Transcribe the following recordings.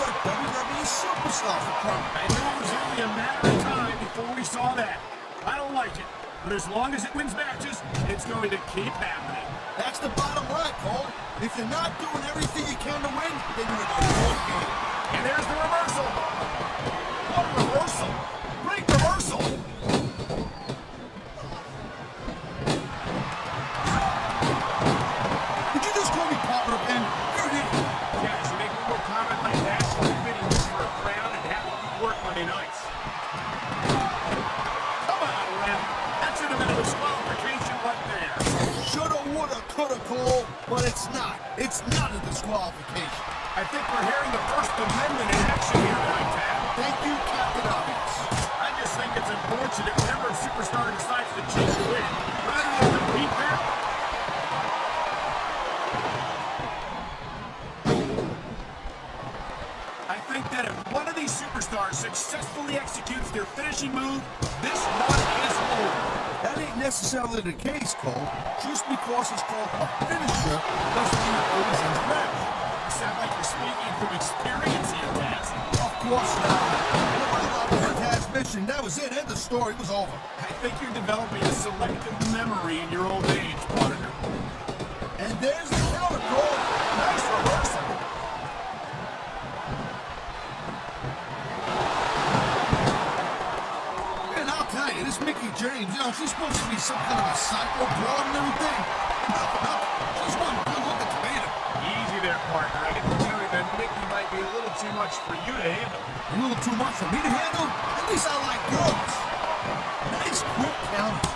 a WWE superstar for crying. I knew it was only a matter of time before we saw that. I don't like it, but as long as it wins matches, it's going to keep happening. That's the bottom line, Cole. If you're not doing everything you can to win, then you're in a poor game. And there's the reversal. What a reversal. Great reversal. Did you just call me Papa again? You're an idiot. Guys, you make one more comment like that, you're bidding for a crown and having to work Monday nights. Come on, Ref. That should have been a disqualification right there. Shoulda, woulda, coulda, Cole, but it's not. It's not a disqualification. I think we're hearing the First Amendment in action here tonight, Tad. Thank you, Captain Obvious. I just think it's unfortunate whenever a superstar decides to cheat to win, rather than compete there. I think that if one of these superstars successfully executes their finishing move, this one is over. That ain't necessarily the case, Cole. Just because it's called a finisher doesn't mean it always ends the match. You sound like you're speaking from experience here, Taz. Of course not. Nobody loved the Taz mission. That was it. End of story. It was over. I think you're developing a selective memory in your old age, partner. And there's the counter, Cole. Nice reversal. And I'll tell you, this Mickie James, she's supposed to be some kind of a psycho broad and everything. Nothing. She's one good looking tomato. Easy there, partner. I get the feeling that Mickie might be a little too much for you to handle. A little too much for me to handle? At least I like girls. Nice quick counter.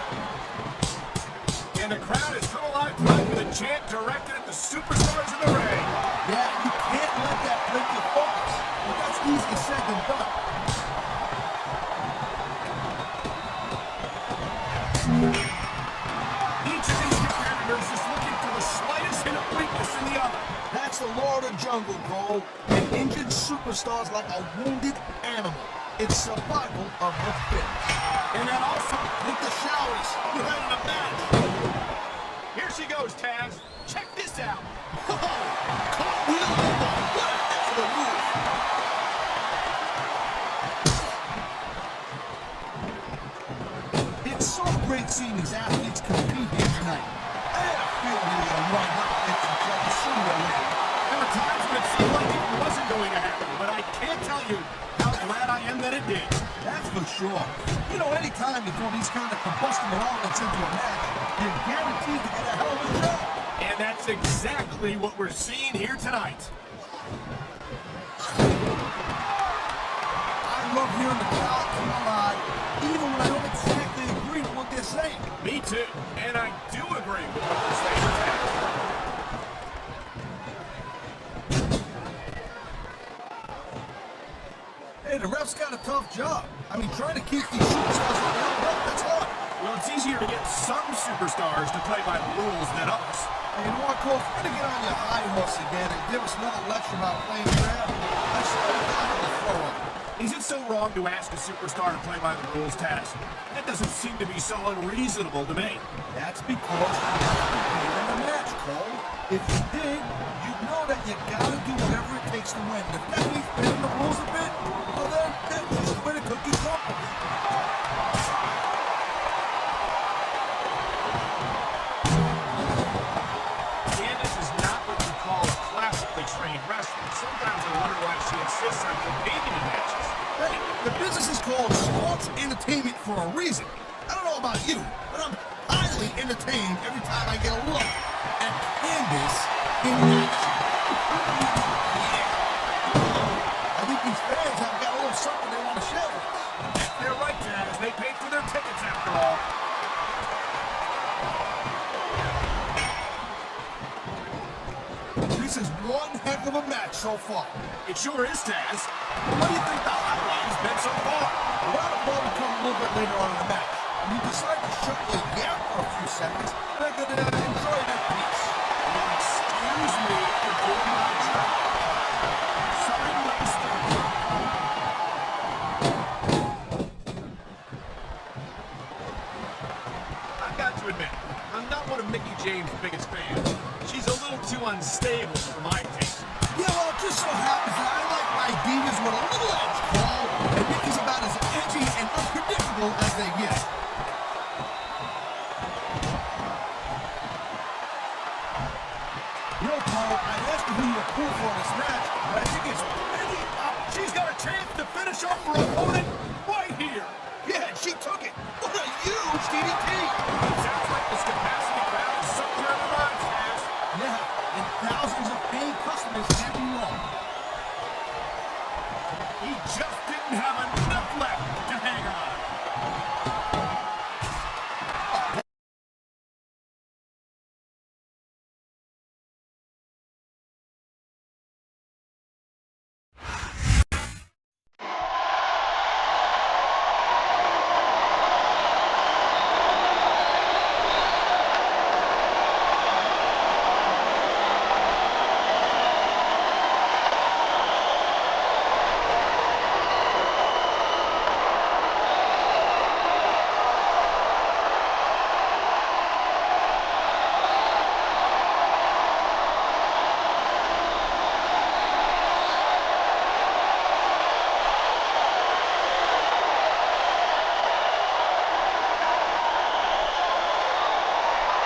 And the crowd has come alive tonight with a chant directed at the superstars in the ring. Yeah, you can't let that break your focus. But that's easier said than done. Each of these competitors is looking for the slightest hint of weakness in the other. That's the law of the jungle, Cole. An injured superstar's like a wounded animal. It's survival of the fittest. And then also, Hit the showers. You're having a match. here she goes, Taz. Check this out. Cartwheel elbow. What a heck of a move. It's so great seeing these athletes compete here tonight. I had a feeling they were going to run up against each other sooner or later. There were times when it seemed like it wasn't going to happen, but I can't tell you how glad I am that it did. That's for sure. Anytime you throw these kind of combustible elements into a match, you're guaranteed to get a hell of a show. And that's exactly what we're seeing here tonight. I love hearing the crowd come alive, even when I don't exactly agree with what they're saying. Me too. And I do agree with what you're saying, Taz. Hey, the ref's got a tough job. Trying to keep these superstars on the up, that's hard. Well, it's easier to get some superstars to play by the rules than others. Hey, you know what, Cole? If you're going to get on your high horse again and give us another lecture about playing fair, I should have gotten on the floor. Is it so wrong to ask a superstar to play by the rules, Taz? That doesn't seem to be so unreasonable to me. That's because you have to be in the match, Cole. If you did, you'd know that you got to do whatever it takes to win. If that means bending the rules a bit, well then, that's just the way the cookie crumbles. Candice is not what you call a classically trained wrestler. Sometimes I wonder why she insists on competing in matches. Hey, the business is called sports entertainment for a reason. I don't know about you, but I'm highly entertained every time I get a look at Candice in action. I think these fans have got a little something they want to share with us. They're right, Taz. They paid for their tickets after all. This is one heck of a match so far. It sure is, Taz. What do you think the highlight's been so far? A lot of ball will come a little bit later on in the match. When you decide to shut your gap for a few seconds, they're going to enjoy that piece. Excuse me for doing my job. Sorry to waste it. I've got to admit, I'm not one of Mickie James' biggest fans. She's a little too unstable for my taste. Yeah, well, it just so happens that I like my matches with a little edge, Cole. And Mickie's about as edgy and unpredictable as they get. You know, Cole, I'd ask you who you're cool for in this match, but I think it's pretty up. She's got a chance to finish off her opponent right here. Yeah, she took it. What a huge DDT. Sounds like this capacity crowd is something on the minds, Cass. Yeah, and thousands of paying customers can't be wrong. He just didn't have enough.